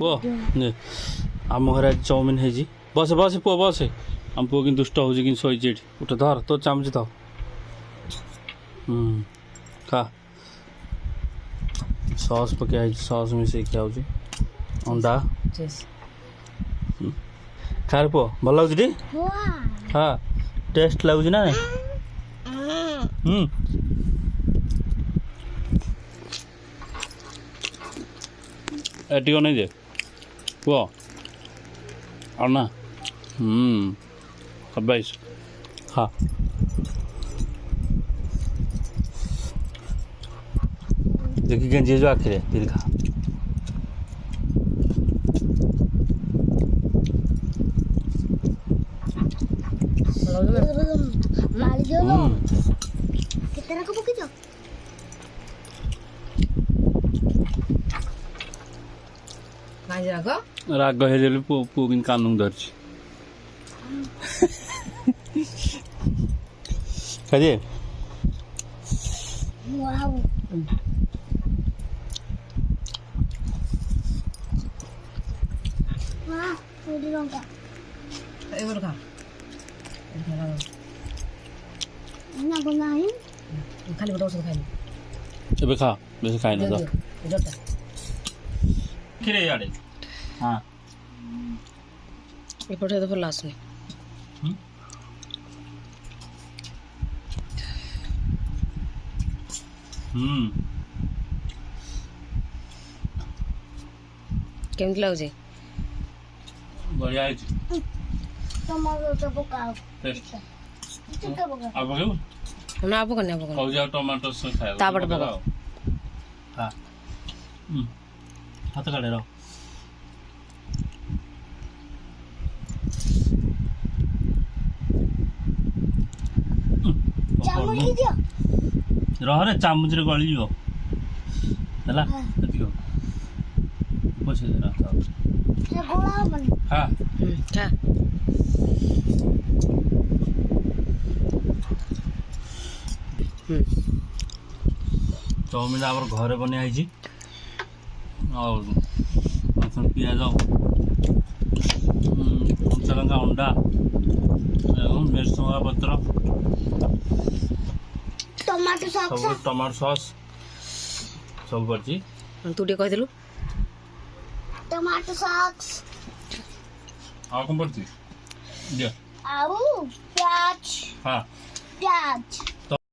पुओ आम घर आज चाउमिन है बस बस पुओ बस आम पुओ कि दुष्ट हो शोचे उठ धर तो चामच तो खा सॉस पकाई सॉस मिसे खाऊ अंडा खा पुओ भल लगुच हाँ टेस्ट लगुच ना एटी नहीं दे पुओ और ना अब्बाईस हाँ देखिए गंजी जो आखिर है फिर खा कितना को पकी जाओ राग हेले पुगिन कानुङ धर्छ खाजे वाओ वाह थोड़ी लंका ए बोल खा ना बनाई खाली बड़ा उसको खाली ଏବେ ଖା ବେଶୀ ଖାଇନି ତ जोता କ୍ଷୀର ଇଆଡ଼େ ହଁ ଏପଟେ ତ ଭଲ ଆସୁନି କେମିତି ଲାଗୁଛି ବଢ଼ିଆ ହେଇଛି टमाटर तो पकाओ ଟେଷ୍ଟ चिकन पकाओ ଆଉ ପକେଇବୁ ନା ଆବ କନି କହୁଛି ଆଉ ଟମାଟୋ ସସ୍ ଖାଇବ ତାପଟେ ପକାଅ। ହଁ ହାତ କାଢ଼େ ରହ चावल की दियो ରହରେ ଚାମଚରେ ଗଳିଯିବ ହେଲା ଏତିକି ପଛେ ରାସ୍ତା ये गोला मन ହଁ ଖା ଚାଉମିନ ଆମର ଘରେ ବନିଆ ହେଇଛି ଆଉ ପିଆଜ କଞ୍ଚା ଲଙ୍କା ଅଣ୍ଡା ଏବଂ ଭେସୁଙ୍ଗା ପତ୍ର टमाटर सॉस ସବୁ ଟମାଟୋ ସସ୍ ସବୁ କରିଛି ତୁ ଟିକେ କହିଦେଲୁ टमाटर सॉस ଆଉ କ'ଣ ପଡ଼ିଛି ଦିଅ आऊ प्याज ହଁ प्याज